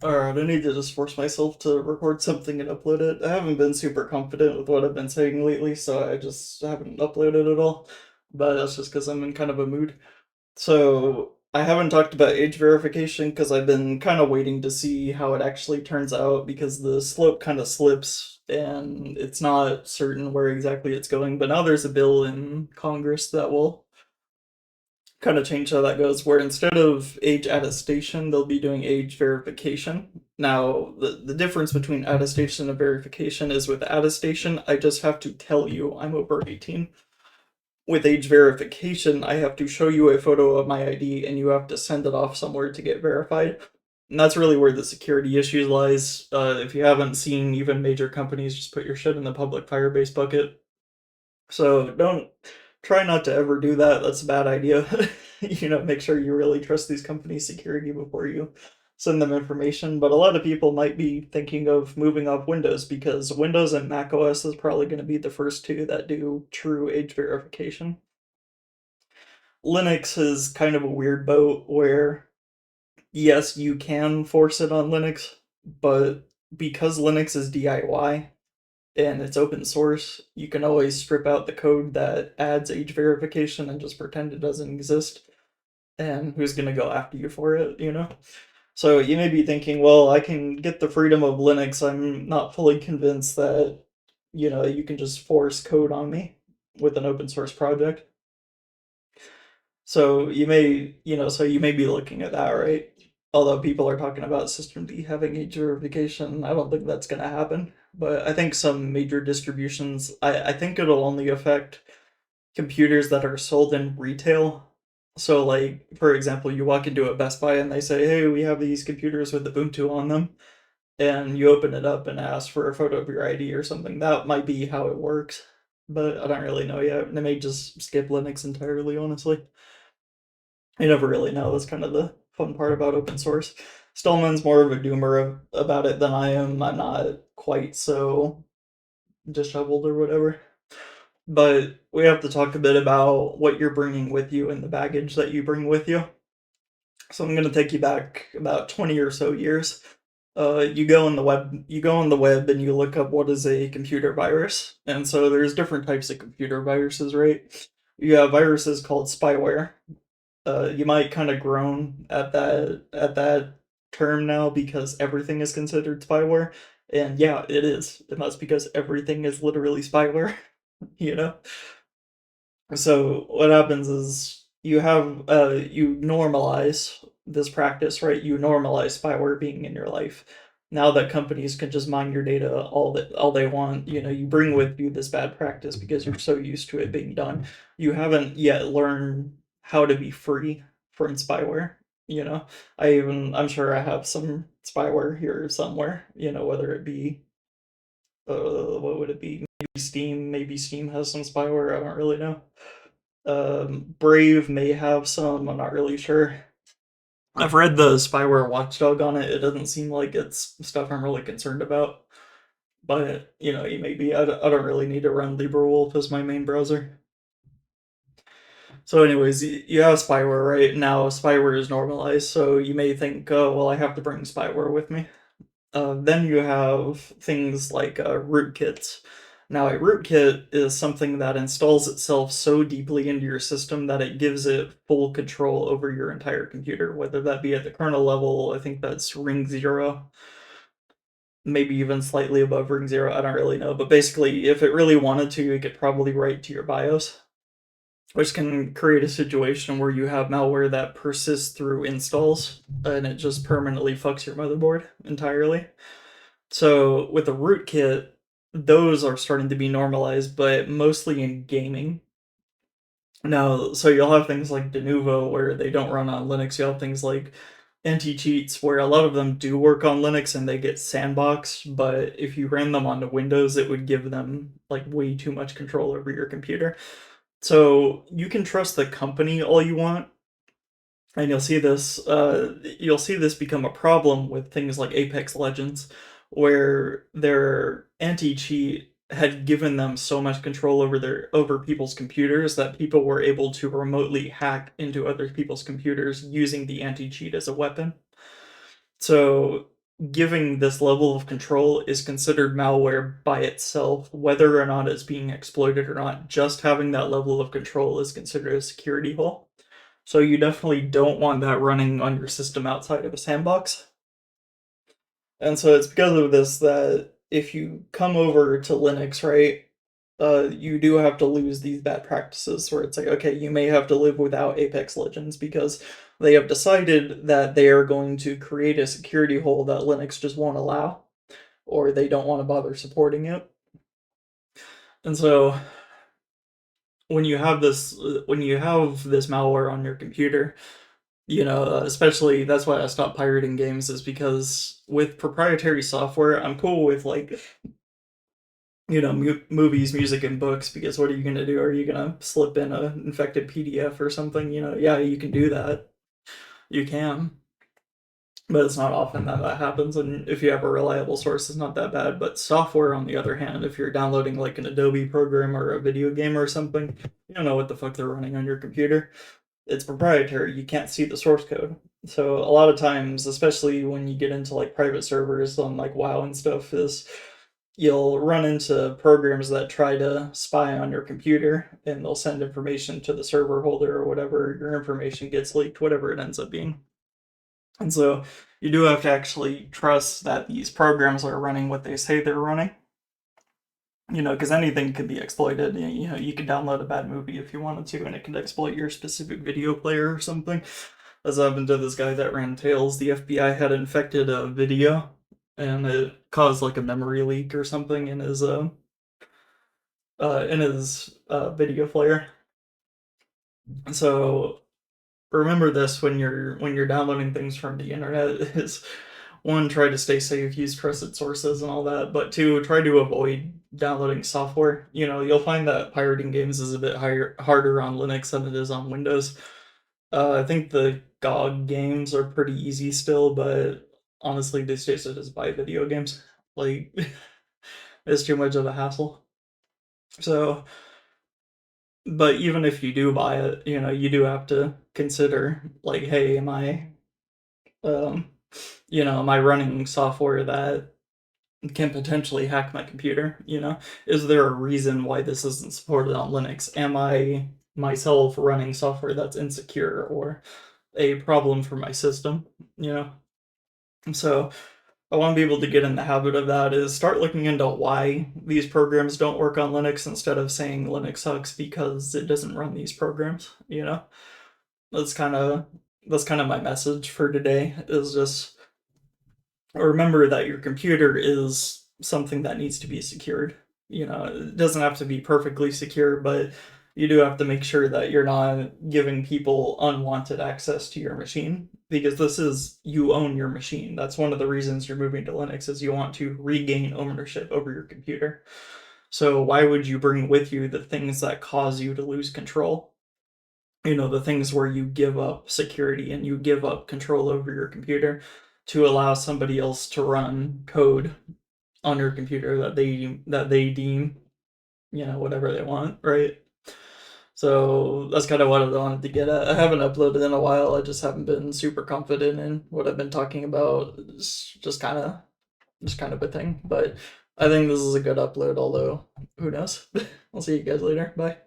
Alright, I need to just force myself to record something and upload it. I haven't been super confident with what I've been saying lately, so I just haven't uploaded at all. But that's just because I'm in kind of a mood. So, I haven't talked about age verification because I've been kind of waiting to see how it actually turns out because the slope kind of slips and it's not certain where exactly it's going. But now there's a bill in Congress that will kind of change how that goes, where instead of age attestation, they'll be doing age verification. Now, the difference between attestation and verification is with attestation, I just have to tell you I'm over 18. With age verification, I have to show you a photo of my ID and you have to send it off somewhere to get verified. And that's really where the security issues lies. If you haven't seen, even major companies just put your shit in the public Firebase bucket. So don't try not to ever do that. That's a bad idea. Make sure you really trust these companies' security before you send them information. But a lot of people might be thinking of moving off Windows because Windows and Mac OS is probably going to be the first two that do true age verification. Linux is kind of a weird boat where, yes, you can force it on Linux, but because Linux is DIY, and it's open source, you can always strip out the code that adds age verification and just pretend it doesn't exist. And who's going to go after you for it? So you may be thinking, well, I can get the freedom of Linux. I'm not fully convinced that, you can just force code on me with an open source project. So you may be looking at that, right? Although people are talking about systemd having age verification, I don't think that's going to happen. But I think some major distributions, I think it'll only affect computers that are sold in retail. So, like, for example, you walk into a Best Buy and they say, hey, we have these computers with Ubuntu on them. And you open it up and ask for a photo of your ID or something. That might be how it works. But I don't really know yet. They may just skip Linux entirely, honestly. I never really know. That's kind of the fun part about open source. Stallman's more of a doomer about it than I am. I'm not quite so disheveled or whatever. But we have to talk a bit about what you're bringing with you and the baggage that you bring with you. So I'm going to take you back about 20 or so years. You go on the web and you look up what is a computer virus. And so there's different types of computer viruses, right? You have viruses called spyware, you might kind of groan at that term now because everything is considered spyware, and yeah, it is, and that's because everything is literally spyware. you know. So what happens is you normalize this practice, right? You normalize spyware being in your life. Now that companies can just mine your data all they want, you bring with you this bad practice because you're so used to it being done. You haven't yet learned how to be free from spyware. You know, I'm sure I have some spyware here somewhere. Whether it be what would it be? Maybe Steam has some spyware. I don't really know. Brave may have some. I'm not really sure. I've read the spyware watchdog on it. It doesn't seem like it's stuff I'm really concerned about. But you may be. I don't really need to run LibreWolf as my main browser. So, anyways, you have spyware right now. Spyware is normalized, so you may think, oh, well, I have to bring spyware with me. Then you have things like rootkits. Now, a rootkit is something that installs itself so deeply into your system that it gives it full control over your entire computer, whether that be at the kernel level. I think that's ring 0, maybe even slightly above ring 0. I don't really know. But basically, if it really wanted to, it could probably write to your BIOS, which can create a situation where you have malware that persists through installs and it just permanently fucks your motherboard entirely. So with a rootkit, those are starting to be normalized, but mostly in gaming. Now, so you'll have things like Denuvo where they don't run on Linux. You'll have things like anticheats where a lot of them do work on Linux and they get sandboxed, but if you ran them onto Windows, it would give them like way too much control over your computer. So you can trust the company all you want, and you'll see this become a problem with things like Apex Legends, where their anti-cheat had given them so much control over people's computers that people were able to remotely hack into other people's computers using the anti-cheat as a weapon. So giving this level of control is considered malware by itself, whether or not it's being exploited or not. Just having that level of control is considered a security hole. So you definitely don't want that running on your system outside of a sandbox. And so it's because of this that if you come over to Linux, right, you do have to lose these bad practices where it's like, okay, you may have to live without Apex Legends because they have decided that they are going to create a security hole that Linux just won't allow, or they don't want to bother supporting it. And so when you have this malware on your computer, especially that's why I stopped pirating games, is because with proprietary software, I'm cool with like, movies, music, and books, because what are you going to do? Are you going to slip in an infected PDF or something? Yeah, you can do that. You can. But it's not often that that happens, and if you have a reliable source, it's not that bad. But software, on the other hand, if you're downloading like an Adobe program or a video game or something, you don't know what the fuck they're running on your computer. It's proprietary. You can't see the source code. So a lot of times, especially when you get into like private servers on like WoW and stuff, is you'll run into programs that try to spy on your computer, and they'll send information to the server holder or whatever. Your information gets leaked, whatever it ends up being. And so you do have to actually trust that these programs are running what they say they're running. Because anything could be exploited. You could download a bad movie if you wanted to, and it could exploit your specific video player or something. As happened to this guy that ran Tails, the FBI had infected a video, and it caused like a memory leak or something in his video player. So remember this when you're downloading things from the internet: is one, try to stay safe, use trusted sources and all that, but two, try to avoid downloading software. You'll find that pirating games is a bit harder on Linux than it is on Windows. I think the GOG games are pretty easy still, but honestly, these days I just buy video games. Like, it's too much of a hassle. So, but even if you do buy it, you do have to consider, like, hey, um, am I running software that can potentially hack my computer? Is there a reason why this isn't supported on Linux? Am I myself running software that's insecure or a problem for my system? So I want people to get in the habit of that, is start looking into why these programs don't work on Linux instead of saying Linux sucks because it doesn't run these programs. That's kind of that's kind of my message for today, is just remember that your computer is something that needs to be secured. It doesn't have to be perfectly secure, but you do have to make sure that you're not giving people unwanted access to your machine, because you own your machine. That's one of the reasons you're moving to Linux, is you want to regain ownership over your computer. So why would you bring with you the things that cause you to lose control? The things where you give up security and you give up control over your computer to allow somebody else to run code on your computer that they deem, whatever they want, right? So that's kind of what I wanted to get at. I haven't uploaded in a while. I just haven't been super confident in what I've been talking about. It's just kind of a thing. But I think this is a good upload, although who knows? I'll see you guys later. Bye.